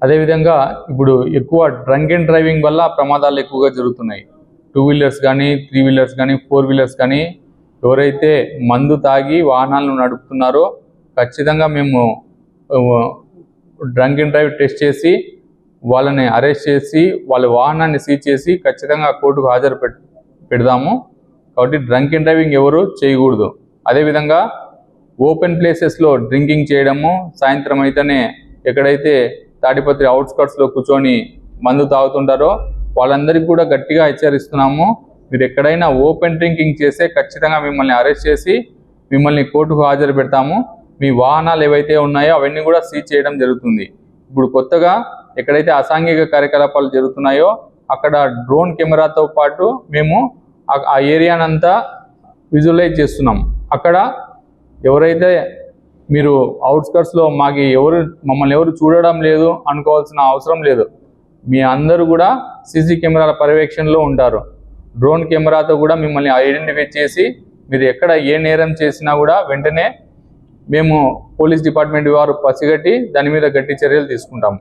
అదేవిధంగా ఇప్పుడు ఎక్కువ డ్రంక్ అండ్ డ్రైవింగ్ వల్ల ప్రమాదాలు ఎక్కువగా జరుగుతున్నాయి. 2 వీలర్స్ కానీ, 3 వీలర్స్ కానీ, 4 వీలర్స్ కానీ ఎవరైతే మందు తాగి వాహనాలను నడుపుతున్నారో ఖచ్చితంగా మేము డ్రంక్ అండ్ డ్రైవ్ టెస్ట్ చేసి వాళ్ళని అరెస్ట్ చేసి వాళ్ళ వాహనాన్ని సీజ్ చేసి ఖచ్చితంగా కోర్టుకు హాజరు పెడదాము. కాబట్టి డ్రంక్ అండ్ డ్రైవింగ్ ఎవరు చేయకూడదు. అదేవిధంగా ఓపెన్ ప్లేసెస్లో డ్రింకింగ్ చేయడము, సాయంత్రం అయితేనే ఎక్కడైతే తాడిపత్రి అవుట్స్కట్స్లో కూర్చొని మందు తాగుతుంటారో వాళ్ళందరికీ కూడా గట్టిగా హెచ్చరిస్తున్నాము. మీరు ఎక్కడైనా ఓపెన్ డ్రింకింగ్ చేస్తే ఖచ్చితంగా మిమ్మల్ని అరెస్ట్ చేసి మిమ్మల్ని కోర్టుకు హాజరు పెడతాము. మీ వాహనాలు ఏవైతే ఉన్నాయో అవన్నీ కూడా సీజ్ చేయడం జరుగుతుంది. ఇప్పుడు కొత్తగా ఎక్కడైతే అసాంఘిక కార్యకలాపాలు జరుగుతున్నాయో అక్కడ డ్రోన్ కెమెరాతో పాటు మేము ఆ ఏరియానంతా విజువలైజ్ చేస్తున్నాం. అక్కడ ఎవరైతే మీరు అవుట్స్కట్స్లో మమ్మల్ని ఎవరు చూడడం లేదు అనుకోవాల్సిన అవసరం లేదు. మీ అందరూ కూడా సీసీ కెమెరాల పర్యవేక్షణలో ఉంటారు. డ్రోన్ కెమెరాతో కూడా మిమ్మల్ని ఐడెంటిఫై చేసి మీరు ఎక్కడ ఏ నేరం చేసినా కూడా వెంటనే మేము పోలీస్ డిపార్ట్మెంట్ వారు పసిగట్టి దాని మీద గట్టి చర్యలు తీసుకుంటాము.